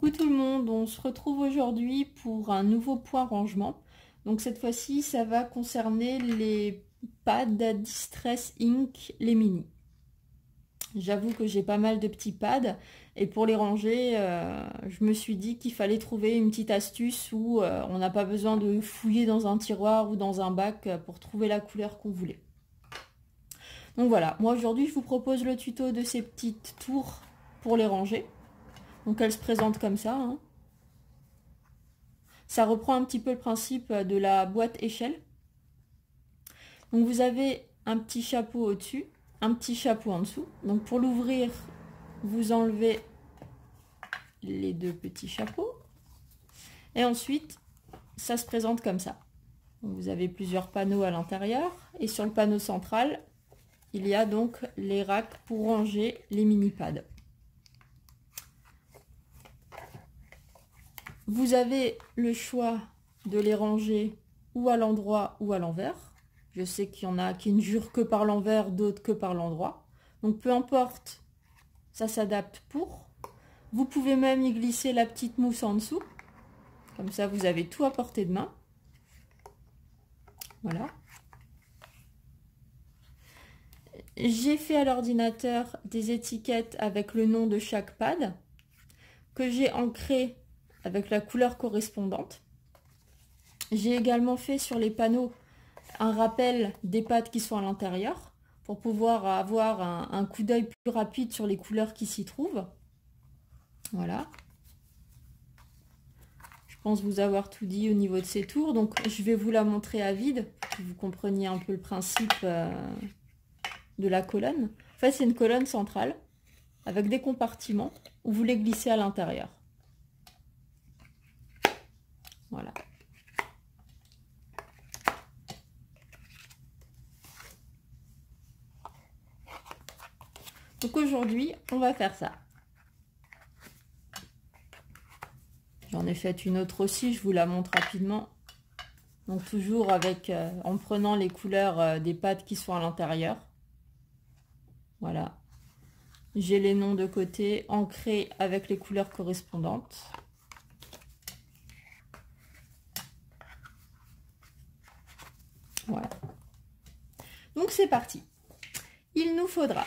Coucou tout le monde, on se retrouve aujourd'hui pour un nouveau point rangement. Donc cette fois-ci, ça va concerner les pads Distress Ink, les mini. J'avoue que j'ai pas mal de petits pads et pour les ranger, je me suis dit qu'il fallait trouver une petite astuce où on n'a pas besoin de fouiller dans un tiroir ou dans un bac pour trouver la couleur qu'on voulait. Donc voilà, moi aujourd'hui je vous propose le tuto de ces petites tours pour les ranger. Donc elle se présente comme ça. Hein. Ça reprend un petit peu le principe de la boîte échelle. Donc vous avez un petit chapeau au-dessus, un petit chapeau en dessous. Donc pour l'ouvrir, vous enlevez les deux petits chapeaux. Et ensuite, ça se présente comme ça. Donc vous avez plusieurs panneaux à l'intérieur. Et sur le panneau central, il y a donc les racks pour ranger les mini-pads. Vous avez le choix de les ranger ou à l'endroit ou à l'envers. Je sais qu'il y en a qui ne jurent que par l'envers, d'autres que par l'endroit. Donc peu importe, ça s'adapte pour. Vous pouvez même y glisser la petite mousse en dessous. Comme ça, vous avez tout à portée de main. Voilà. J'ai fait à l'ordinateur des étiquettes avec le nom de chaque pad que j'ai ancré avec la couleur correspondante. J'ai également fait sur les panneaux un rappel des pads qui sont à l'intérieur pour pouvoir avoir un coup d'œil plus rapide sur les couleurs qui s'y trouvent. Voilà. Je pense vous avoir tout dit au niveau de ces tours. Donc je vais vous la montrer à vide pour que vous compreniez un peu le principe de la colonne. En fait, c'est une colonne centrale avec des compartiments où vous les glissez à l'intérieur. Voilà. Donc aujourd'hui, on va faire ça. J'en ai fait une autre aussi, je vous la montre rapidement. Donc toujours avec, en prenant les couleurs des pads qui sont à l'intérieur. Voilà. J'ai les noms de côté ancrés avec les couleurs correspondantes. Voilà. Donc c'est parti. Il nous faudra,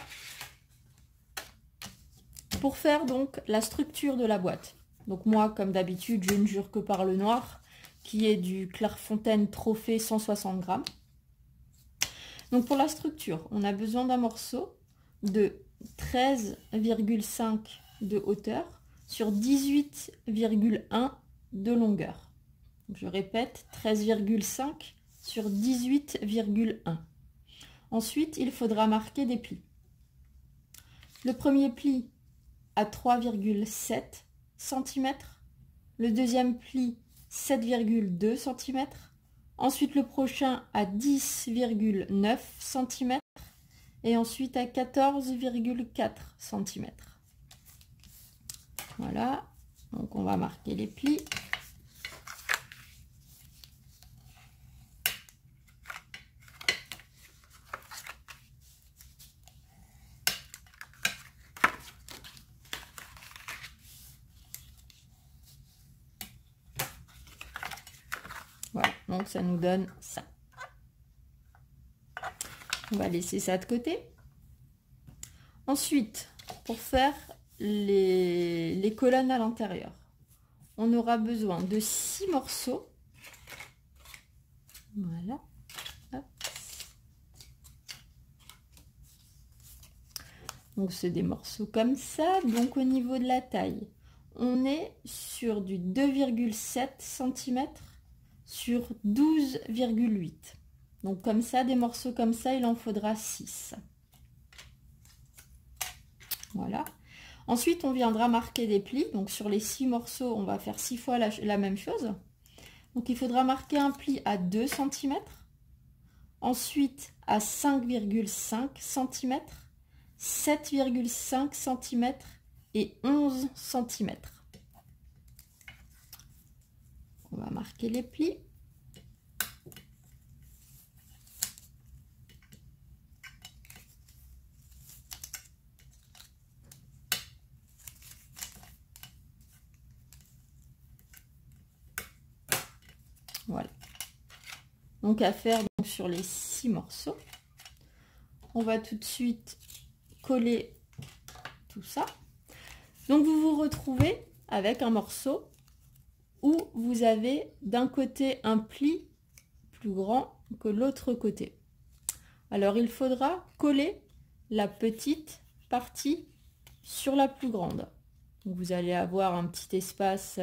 pour faire donc la structure de la boîte. Donc moi, comme d'habitude, je ne jure que par le noir, qui est du Clairefontaine Trophée 160 grammes. Donc pour la structure, on a besoin d'un morceau de 13,5 de hauteur sur 18,1 de longueur. Donc je répète, 13,5 sur 18,1. Ensuite, il faudra marquer des plis. Le premier pli à 3,7 cm, le deuxième pli 7,2 cm, ensuite le prochain à 10,9 cm et ensuite à 14,4 cm. Voilà, donc on va marquer les plis. Voilà, donc ça nous donne ça. On va laisser ça de côté. Ensuite, pour faire les colonnes à l'intérieur, on aura besoin de 6 morceaux. Voilà. Hop. Donc c'est des morceaux comme ça. Donc au niveau de la taille, on est sur du 2,7 cm sur 12,8. Donc comme ça, des morceaux comme ça, il en faudra 6. Voilà. Ensuite, on viendra marquer des plis. Donc sur les 6 morceaux, on va faire 6 fois la même chose. Donc il faudra marquer un pli à 2 cm. Ensuite à 5,5 cm, 7,5 cm et 11 cm. On va marquer les plis. Voilà. Donc à faire donc, sur les 6 morceaux. On va tout de suite coller tout ça. Donc vous vous retrouvez avec un morceau où vous avez d'un côté un pli plus grand que l'autre côté. Alors il faudra coller la petite partie sur la plus grande. Donc, vous allez avoir un petit espace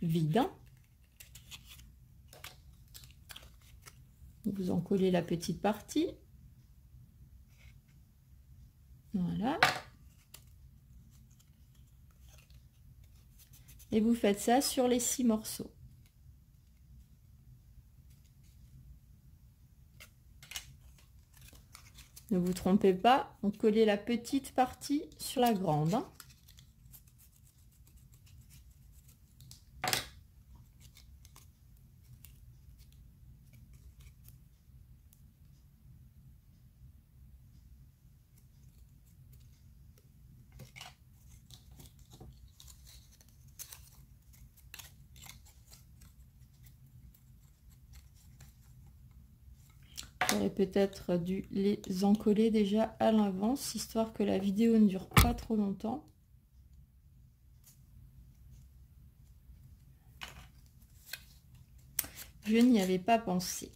vide. Vous en collez la petite partie. Voilà. Et vous faites ça sur les 6 morceaux. Ne vous trompez pas, on collez la petite partie sur la grande. J'aurais peut-être dû les encoller déjà à l'avance, histoire que la vidéo ne dure pas trop longtemps. Je n'y avais pas pensé.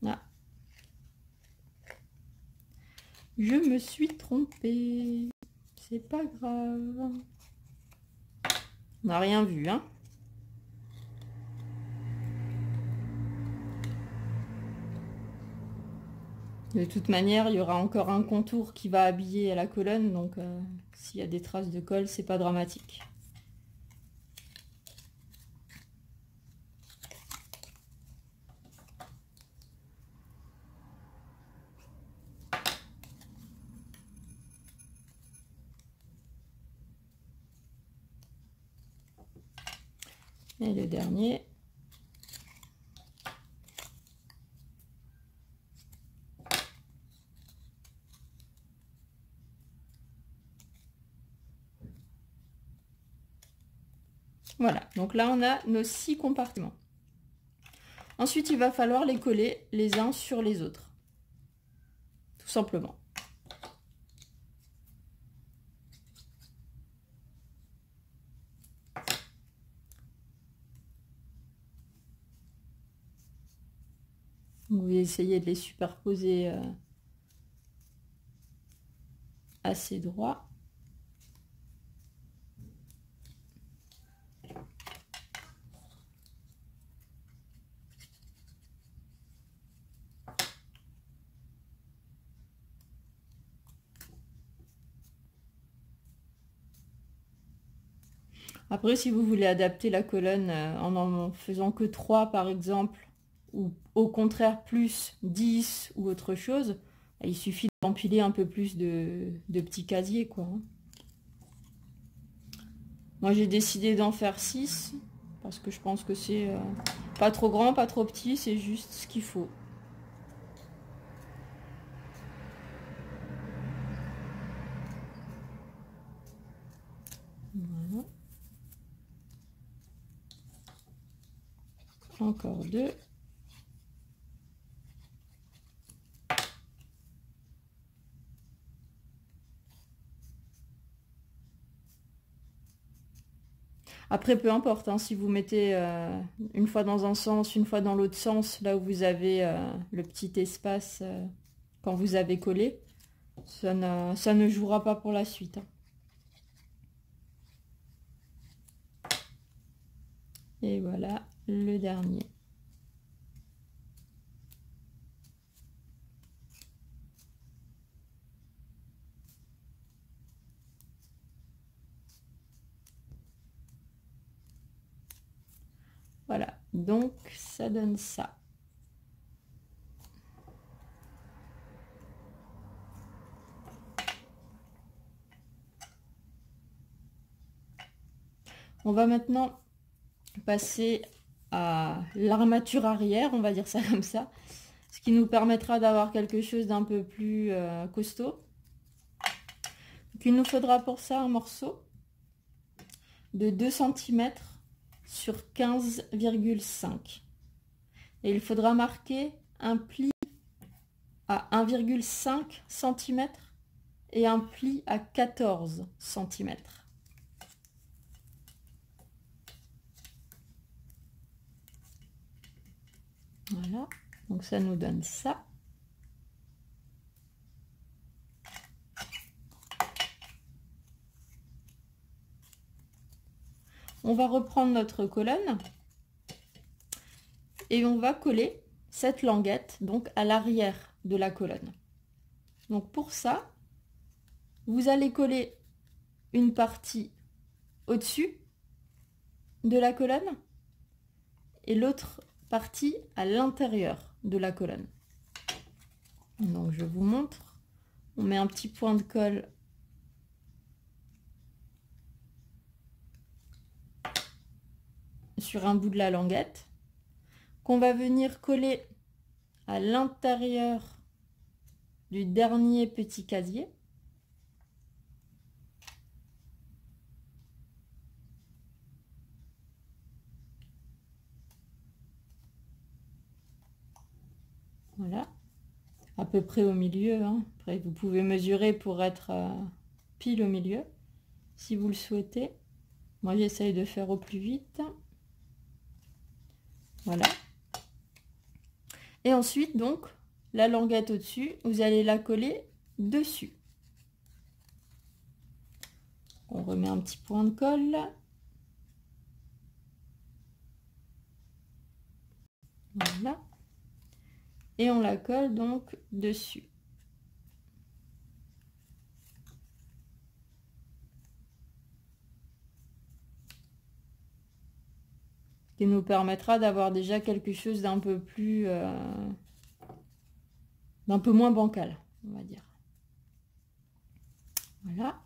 Ah. Je me suis trompée. C'est pas grave. On n'a rien vu, hein. De toute manière, il y aura encore un contour qui va habiller la colonne, donc s'il y a des traces de colle, c'est pas dramatique. Et le dernier. Voilà, donc là on a nos 6 compartiments. Ensuite, il va falloir les coller les uns sur les autres. Tout simplement. Vous pouvez essayer de les superposer assez droit. Après, si vous voulez adapter la colonne en faisant que 3 par exemple, ou au contraire plus 10 ou autre chose, il suffit d'empiler un peu plus de petits casiers, quoi. Moi, j'ai décidé d'en faire 6, parce que je pense que c'est pas trop grand, pas trop petit, c'est juste ce qu'il faut. Voilà. Encore 2. Après, peu importe, hein, si vous mettez une fois dans un sens, une fois dans l'autre sens, là où vous avez le petit espace quand vous avez collé, ça ne jouera pas pour la suite. Hein. Et voilà le dernier. Voilà, donc ça donne ça. On va maintenant passer à l'armature arrière, on va dire ça comme ça, ce qui nous permettra d'avoir quelque chose d'un peu plus costaud. Il nous faudra pour ça un morceau de 2 cm sur 15,5. Et il faudra marquer un pli à 1,5 cm et un pli à 14 cm. Voilà, donc ça nous donne ça. On va reprendre notre colonne et on va coller cette languette donc à l'arrière de la colonne. Donc pour ça, vous allez coller une partie au-dessus de la colonne et l'autre partie à l'intérieur de la colonne. Donc je vous montre. On met un petit point de colle sur un bout de la languette qu'on va venir coller à l'intérieur du dernier petit casier. Voilà, à peu près au milieu, hein. Après vous pouvez mesurer pour être pile au milieu si vous le souhaitez. Moi j'essaye de faire au plus vite. Voilà. Et ensuite donc la languette au-dessus, vous allez la coller dessus. On remet un petit point de colle. Voilà. Et on la colle donc dessus. Ce qui nous permettra d'avoir déjà quelque chose d'un peu plus... d'un peu moins bancal, on va dire. Voilà.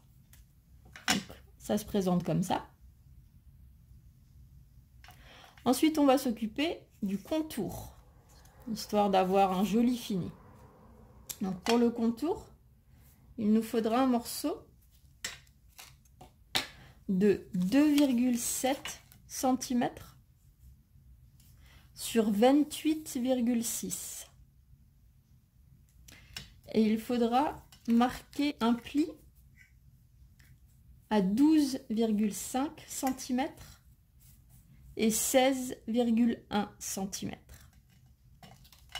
Donc, ça se présente comme ça. Ensuite, on va s'occuper du contour, histoire d'avoir un joli fini. Donc, pour le contour, il nous faudra un morceau de 2,7 cm sur 28,6. Et il faudra marquer un pli à 12,5 cm et 16,1 cm.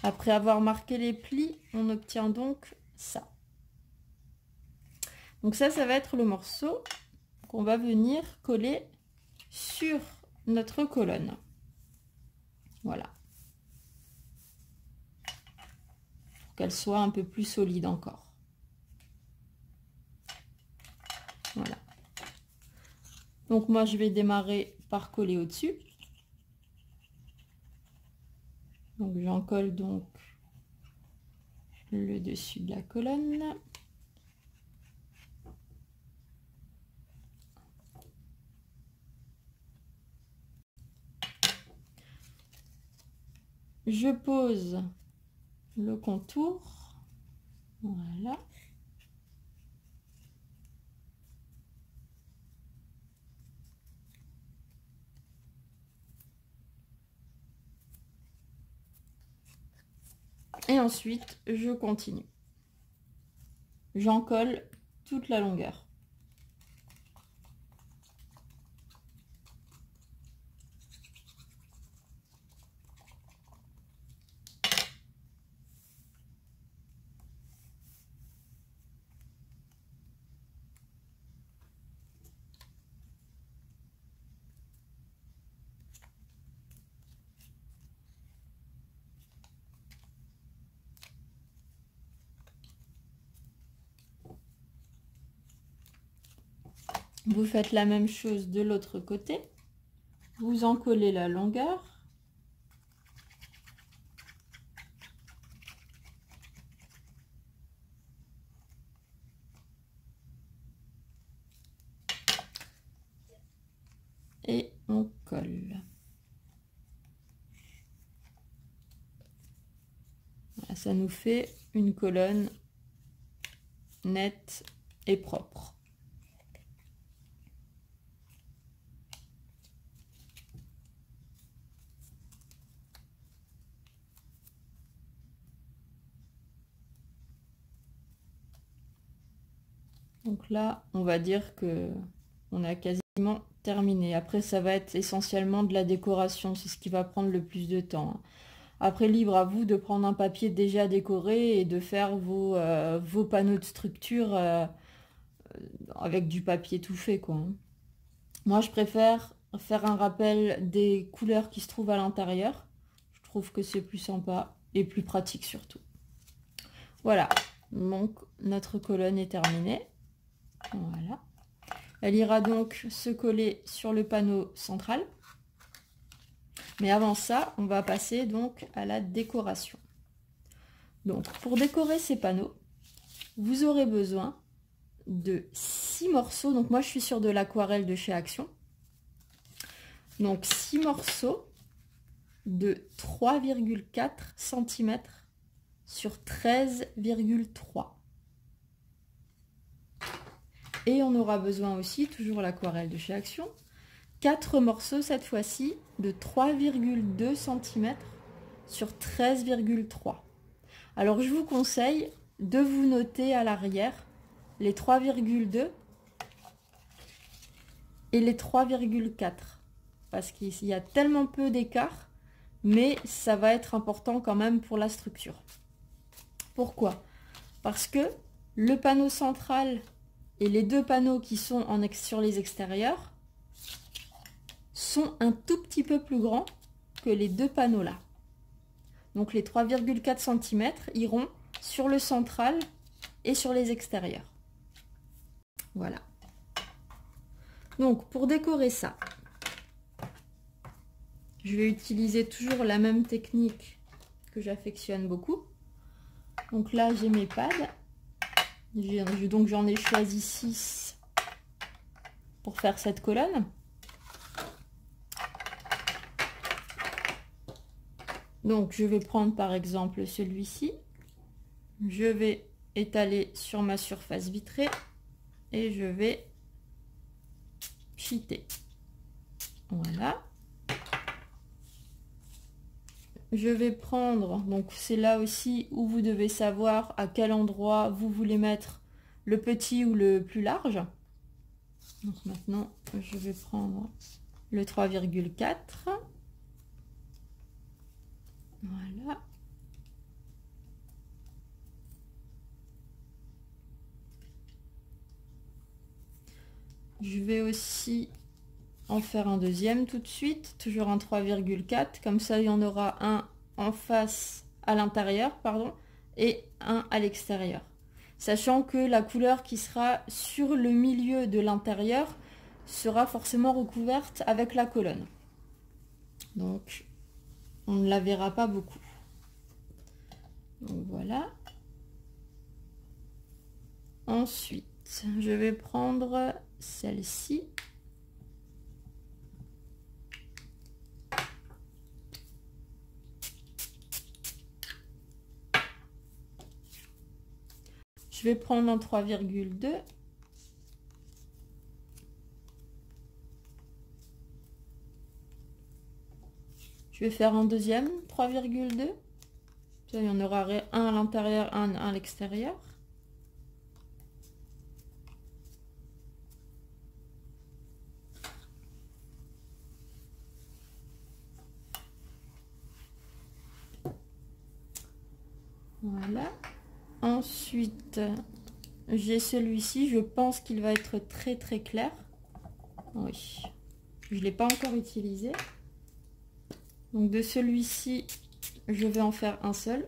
Après avoir marqué les plis, on obtient donc ça. Donc ça va être le morceau qu'on va venir coller sur notre colonne. Voilà. Pour qu'elle soit un peu plus solide encore. Voilà. Donc moi je vais démarrer par coller au-dessus. Donc j'en colle donc le dessus de la colonne. Je pose le contour. Voilà. Et ensuite, je continue. J'en colle toute la longueur. Vous faites la même chose de l'autre côté. Vous en collez la longueur. Et on colle. Voilà, ça nous fait une colonne nette et propre. Donc là, on va dire que on a quasiment terminé. Après, ça va être essentiellement de la décoration. C'est ce qui va prendre le plus de temps. Après, libre à vous de prendre un papier déjà décoré et de faire vos panneaux de structure avec du papier tout fait, quoi. Moi, je préfère faire un rappel des couleurs qui se trouvent à l'intérieur. Je trouve que c'est plus sympa et plus pratique surtout. Voilà, donc notre colonne est terminée. Voilà. Elle ira donc se coller sur le panneau central. Mais avant ça, on va passer donc à la décoration. Donc, pour décorer ces panneaux, vous aurez besoin de 6 morceaux. Donc, moi, je suis sur de l'aquarelle de chez Action. Donc, 6 morceaux de 3,4 cm sur 13,3. Et on aura besoin aussi, toujours l'aquarelle de chez Action, 4 morceaux cette fois-ci de 3,2 cm sur 13,3. Alors je vous conseille de vous noter à l'arrière les 3,2 et les 3,4 parce qu'il y a tellement peu d'écart, mais ça va être important quand même pour la structure. Pourquoi? Parce que le panneau central et les deux panneaux qui sont sur les extérieurs sont un tout petit peu plus grands que les deux panneaux là. Donc les 3,4 cm iront sur le central et sur les extérieurs. Voilà. Donc pour décorer ça, je vais utiliser toujours la même technique que j'affectionne beaucoup. Donc là j'ai mes pads. Donc j'en ai choisi 6 pour faire cette colonne. Donc je vais prendre par exemple celui-ci. Je vais étaler sur ma surface vitrée et je vais fitter. Voilà. Je vais prendre, donc c'est là aussi où vous devez savoir à quel endroit vous voulez mettre le petit ou le plus large. Donc maintenant, je vais prendre le 3,4. Voilà. Je vais aussi en faire un deuxième tout de suite, toujours un 3,4, comme ça il y en aura un en face à l'intérieur, pardon, et un à l'extérieur. Sachant que la couleur qui sera sur le milieu de l'intérieur sera forcément recouverte avec la colonne. Donc on ne la verra pas beaucoup. Donc voilà. Ensuite, je vais prendre celle-ci. Je vais prendre un 3,2. Je vais faire un deuxième 3,2. Il y en aura un à l'intérieur, un à l'extérieur. Voilà. Ensuite, j'ai celui-ci. Je pense qu'il va être très très clair. Oui. Je ne l'ai pas encore utilisé. Donc de celui-ci, je vais en faire un seul.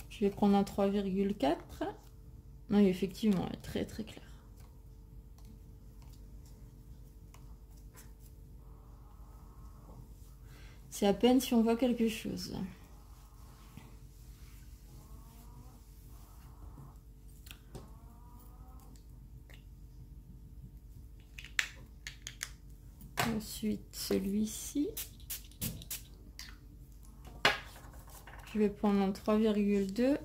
Je vais prendre un 3,4. Oui, effectivement, il est très très clair. C'est à peine si on voit quelque chose. Ensuite, celui-ci. Je vais prendre un 3,2.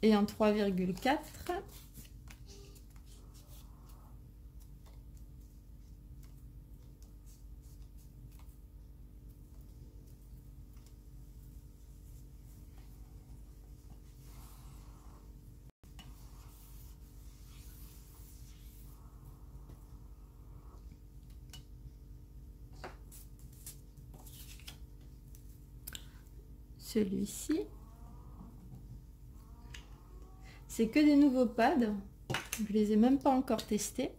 Et un 3,4. celui-ci. C'est que des nouveaux pads. Je les ai même pas encore testés.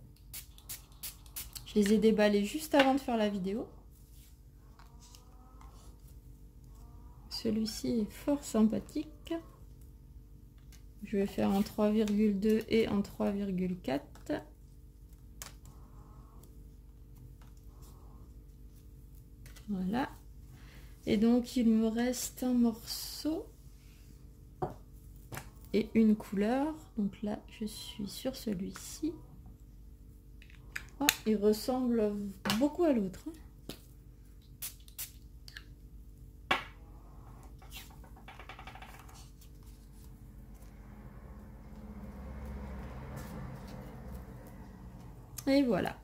Je les ai déballés juste avant de faire la vidéo. Celui-ci est fort sympathique. Je vais faire en 3,2 et en 3,4. Voilà. Et donc il me reste un morceau et une couleur. Donc là je suis sur celui-ci. Oh, il ressemble beaucoup à l'autre. Et voilà.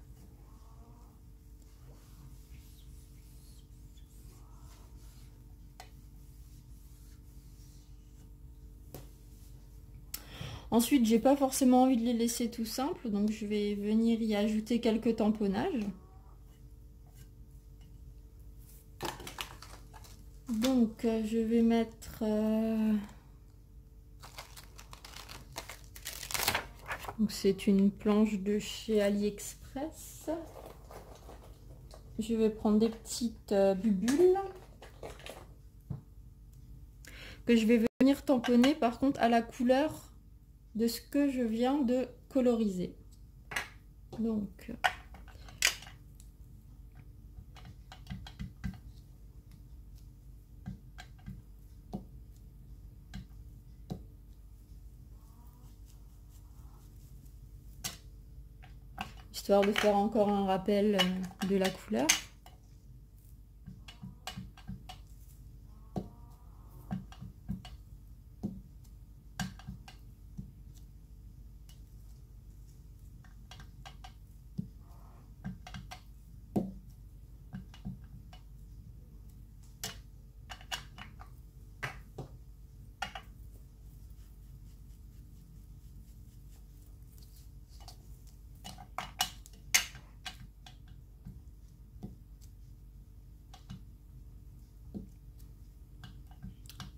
Ensuite, j'ai pas forcément envie de les laisser tout simples, donc je vais venir y ajouter quelques tamponnages. Donc, je vais mettre... Donc, c'est une planche de chez AliExpress. Je vais prendre des petites bulles que je vais venir tamponner par contre à la couleur de ce que je viens de coloriser. Donc histoire de faire encore un rappel de la couleur.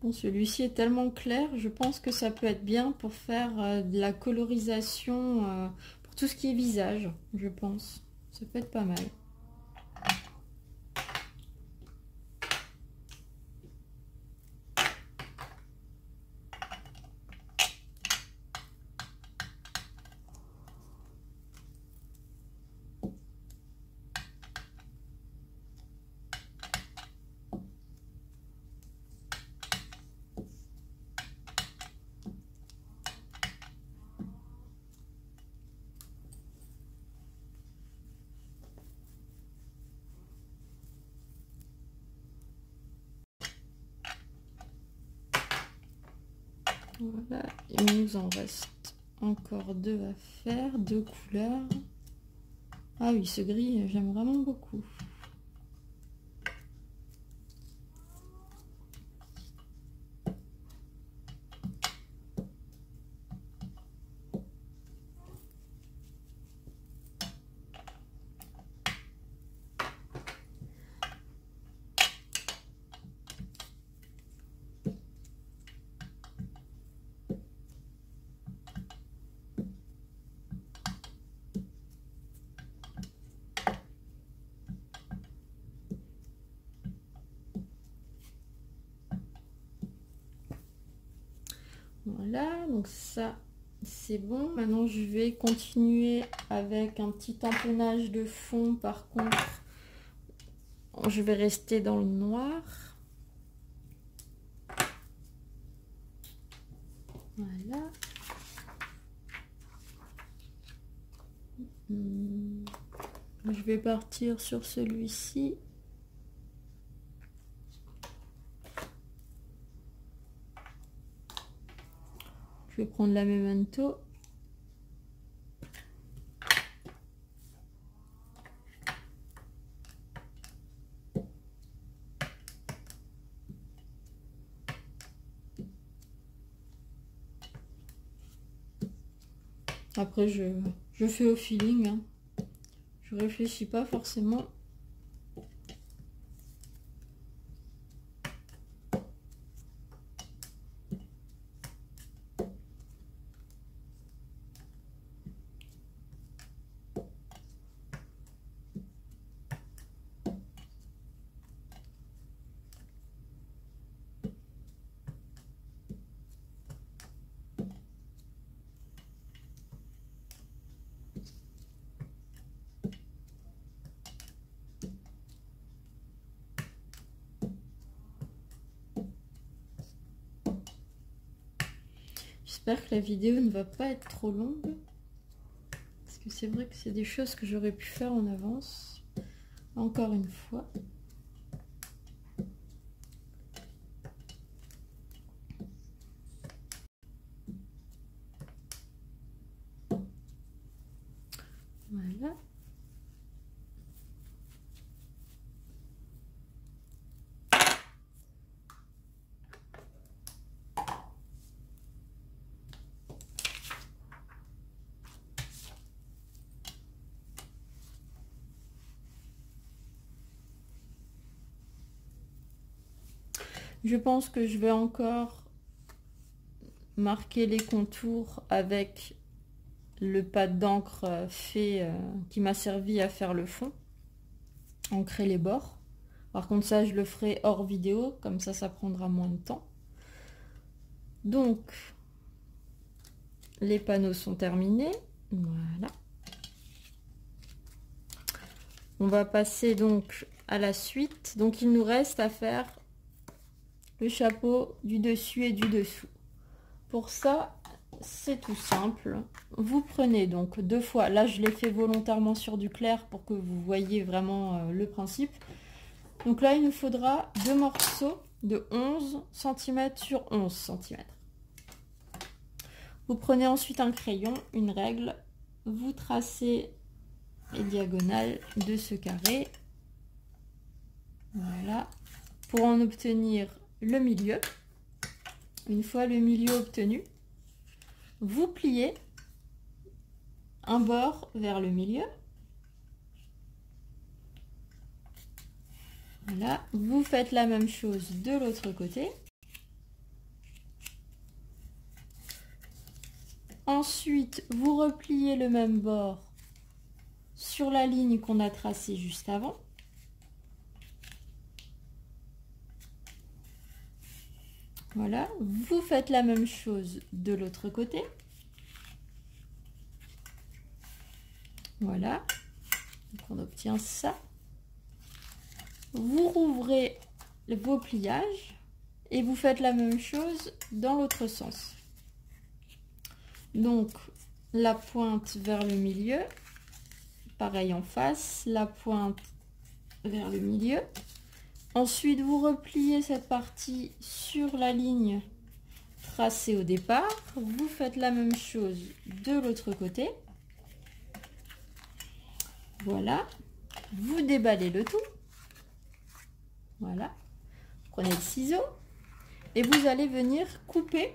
Bon, celui-ci est tellement clair, je pense que ça peut être bien pour faire de la colorisation pour tout ce qui est visage, je pense. Ça peut être pas mal. Voilà, il nous en reste encore deux à faire, deux couleurs. Ah oui, ce gris, j'aime vraiment beaucoup. Voilà, donc ça c'est bon. Maintenant je vais continuer avec un petit tamponnage de fond. Par contre, je vais rester dans le noir. Voilà. Je vais partir sur celui-ci. Je vais prendre la Memento. Après, je fais au feeling, hein. Je réfléchis pas forcément. J'espère que la vidéo ne va pas être trop longue. Parce que c'est vrai que c'est des choses que j'aurais pu faire en avance. Encore une fois. Voilà. Je pense que je vais encore marquer les contours avec le pad d'encre fait qui m'a servi à faire le fond, ancrer les bords. Par contre ça je le ferai hors vidéo, comme ça prendra moins de temps. Donc les panneaux sont terminés, voilà. On va passer donc à la suite. Donc il nous reste à faire le chapeau du dessus et du dessous. Pour ça, c'est tout simple. Vous prenez donc 2 fois, là je l'ai fait volontairement sur du clair pour que vous voyez vraiment le principe. Donc là il nous faudra 2 morceaux de 11 cm sur 11 cm. Vous prenez ensuite un crayon, une règle, vous tracez les diagonales de ce carré. Voilà. Pour en obtenir le milieu. Une fois le milieu obtenu, vous pliez un bord vers le milieu. Voilà, vous faites la même chose de l'autre côté. Ensuite, vous repliez le même bord sur la ligne qu'on a tracée juste avant. Voilà, vous faites la même chose de l'autre côté. Voilà, donc on obtient ça. Vous rouvrez vos pliages et vous faites la même chose dans l'autre sens. Donc la pointe vers le milieu, pareil en face, la pointe vers le milieu. Ensuite, vous repliez cette partie sur la ligne tracée au départ. Vous faites la même chose de l'autre côté. Voilà. Vous déballez le tout. Voilà. Prenez le ciseau et vous allez venir couper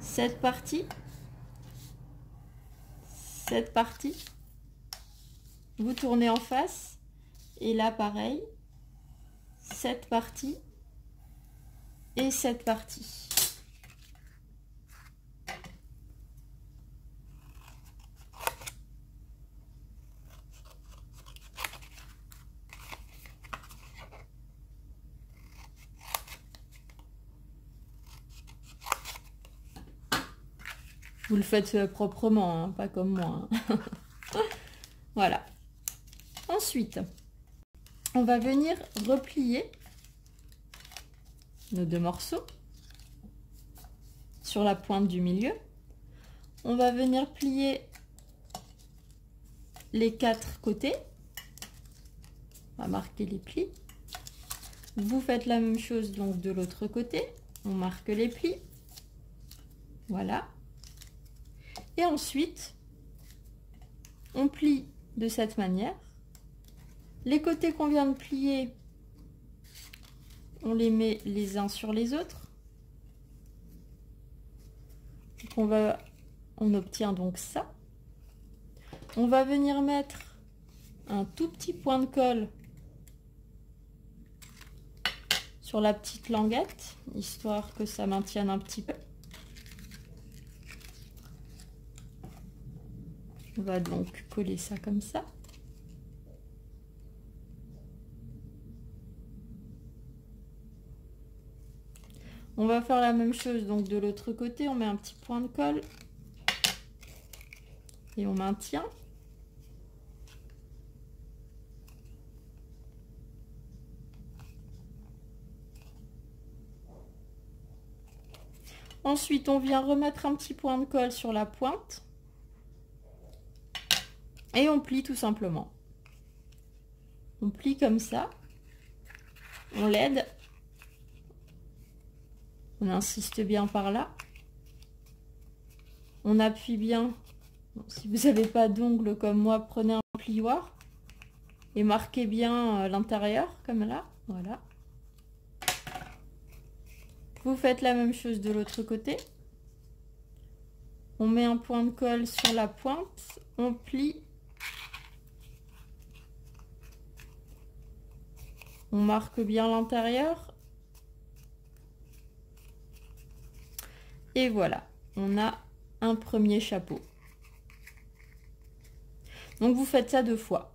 cette partie. Cette partie. Vous tournez en face. Et là, pareil, cette partie et cette partie. Vous le faites proprement, hein, pas comme moi. Hein. Voilà. Ensuite, on va venir replier nos 2 morceaux sur la pointe du milieu. On va venir plier les 4 côtés. On va marquer les plis. Vous faites la même chose donc de l'autre côté. On marque les plis. Voilà. Et ensuite, on plie de cette manière. Les côtés qu'on vient de plier, on les met les uns sur les autres. On obtient donc ça. On va venir mettre un tout petit point de colle sur la petite languette, histoire que ça maintienne un petit peu. On va donc coller ça comme ça. On va faire la même chose donc de l'autre côté, on met un petit point de colle et on maintient. Ensuite, on vient remettre un petit point de colle sur la pointe. Et on plie tout simplement. On plie comme ça. On l'aide. On insiste bien par là. On appuie bien. Bon, si vous n'avez pas d'ongles comme moi, prenez un plioir. Et marquez bien l'intérieur, comme là. Voilà. Vous faites la même chose de l'autre côté. On met un point de colle sur la pointe. On plie. On marque bien l'intérieur. Et voilà, on a un premier chapeau. Donc vous faites ça 2 fois.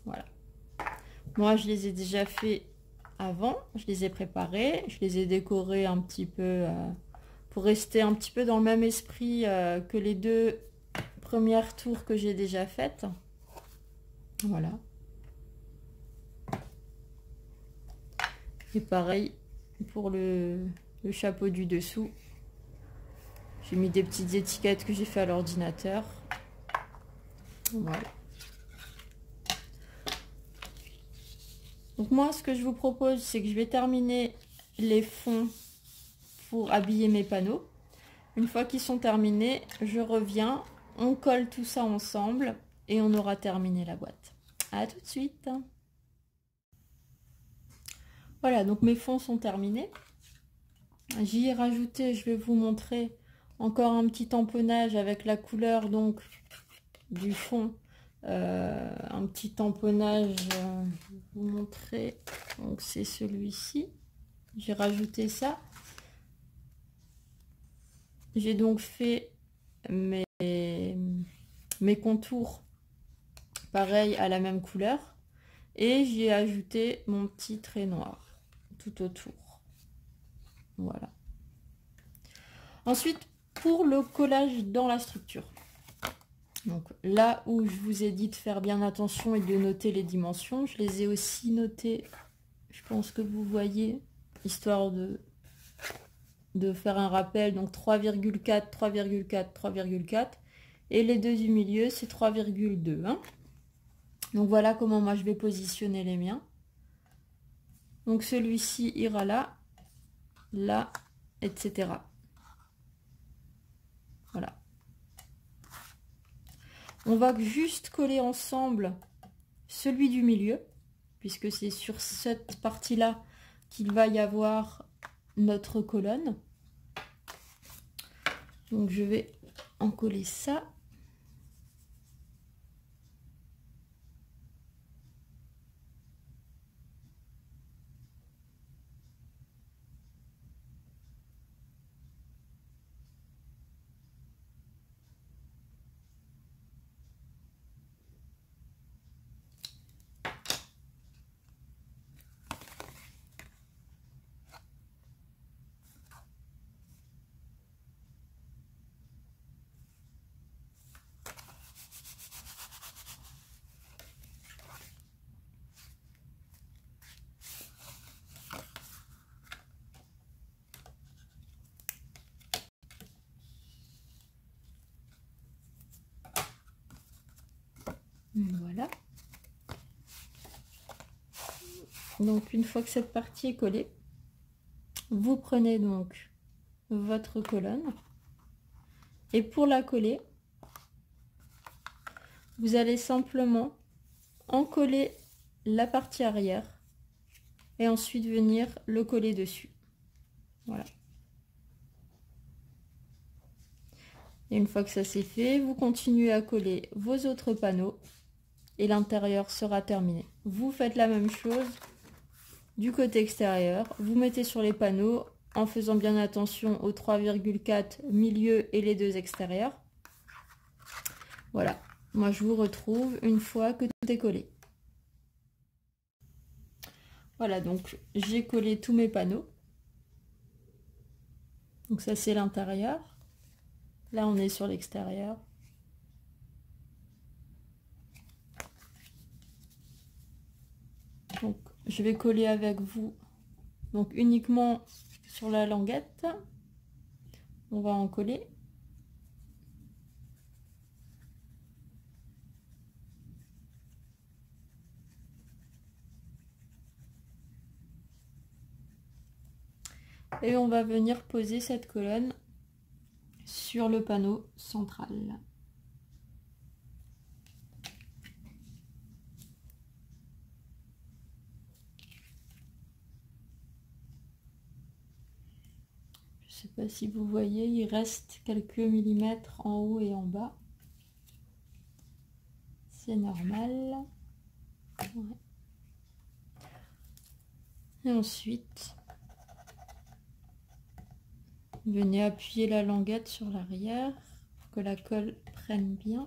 Voilà. Moi, je les ai déjà fait avant. Je les ai préparés. Je les ai décorés un petit peu pour rester un petit peu dans le même esprit que les 2 premières tours que j'ai déjà faites. Voilà. Et pareil pour le chapeau du dessous. J'ai mis des petites étiquettes que j'ai fait à l'ordinateur. Voilà. Donc moi, ce que je vous propose, c'est que je vais terminer les fonds pour habiller mes panneaux. Une fois qu'ils sont terminés, je reviens, on colle tout ça ensemble et on aura terminé la boîte. À tout de suite. Voilà, donc mes fonds sont terminés. J'y ai rajouté, je vais vous montrer encore un petit tamponnage avec la couleur donc du fond. Un petit tamponnage, je vais vous montrer. Donc c'est celui-ci. J'ai rajouté ça. J'ai donc fait mes contours pareil à la même couleur. Et j'ai ajouté mon petit trait noir tout autour. Voilà. Ensuite, pour le collage dans la structure. Donc là où je vous ai dit de faire bien attention et de noter les dimensions, je les ai aussi notées. Je pense que vous voyez, histoire de faire un rappel. Donc 3,4, 3,4, 3,4. Et les deux du milieu, c'est 3,2. Hein. Donc voilà comment moi je vais positionner les miens. Donc celui-ci ira là, là, etc. Voilà. On va juste coller ensemble celui du milieu, puisque c'est sur cette partie-là qu'il va y avoir notre colonne. Donc je vais en coller ça. Voilà. Donc une fois que cette partie est collée, vous prenez donc votre colonne et pour la coller, vous allez simplement en coller la partie arrière et ensuite venir le coller dessus. Voilà. Et une fois que ça c'est fait, vous continuez à coller vos autres panneaux et l'intérieur sera terminé. Vous faites la même chose du côté extérieur. Vous mettez sur les panneaux en faisant bien attention aux 3,4 milieu et les 2 extérieurs. Voilà. Moi, je vous retrouve une fois que tout est collé. Voilà, donc j'ai collé tous mes panneaux. Donc ça, c'est l'intérieur. Là, on est sur l'extérieur. Donc, je vais coller avec vous, donc uniquement sur la languette. on va en coller. Et on va venir poser cette colonne sur le panneau central. Je ne sais pas si vous voyez, il reste quelques millimètres en haut et en bas. C'est normal. Ouais. Et ensuite, venez appuyer la languette sur l'arrière pour que la colle prenne bien.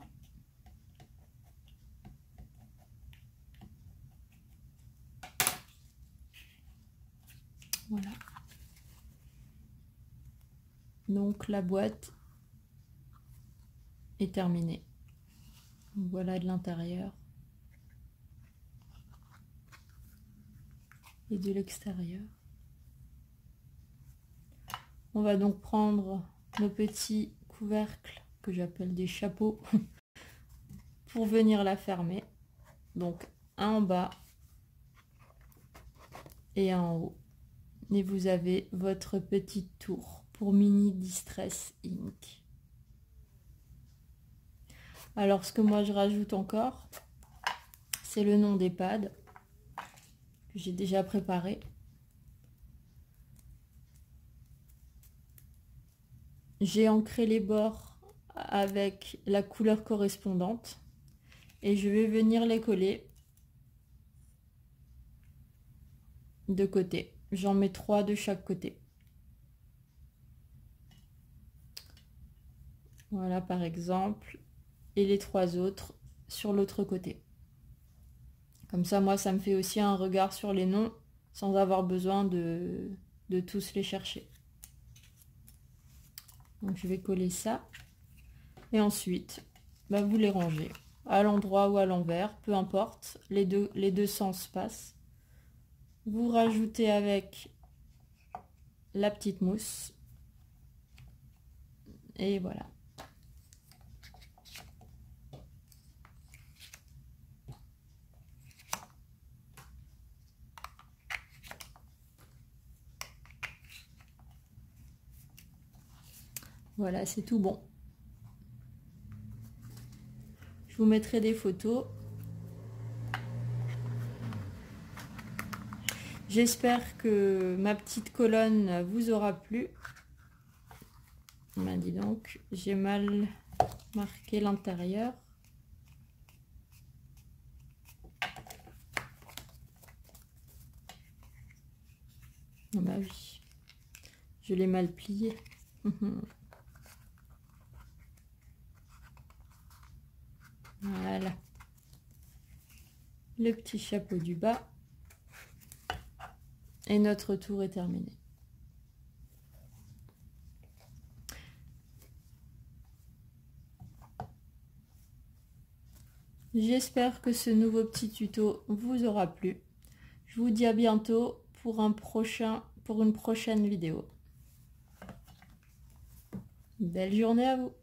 Voilà. Donc la boîte est terminée. Voilà de l'intérieur et de l'extérieur. On va donc prendre nos petits couvercles que j'appelle des chapeaux pour venir la fermer. Donc un en bas et un en haut. Et vous avez votre petite tour pour Mini Distress Ink. Alors ce que moi je rajoute encore, c'est le nom des pads que j'ai déjà préparé. J'ai ancré les bords avec la couleur correspondante et je vais venir les coller de côté. J'en mets 3 de chaque côté. Voilà par exemple, et les 3 autres sur l'autre côté. Comme ça, moi, ça me fait aussi un regard sur les noms sans avoir besoin de tous les chercher. Donc je vais coller ça. Et ensuite, bah, vous les rangez à l'endroit ou à l'envers, peu importe, les deux sens passent. Vous rajoutez avec la petite mousse. Et voilà. Voilà, c'est tout bon. Je vous mettrai des photos. J'espère que ma petite colonne vous aura plu. Ben, dis donc, j'ai mal marqué l'intérieur. Oh bah oui, je l'ai mal plié. Voilà. Le petit chapeau du bas. Et notre tour est terminé. J'espère que ce nouveau petit tuto vous aura plu. Je vous dis à bientôt pour une prochaine vidéo. Belle journée à vous!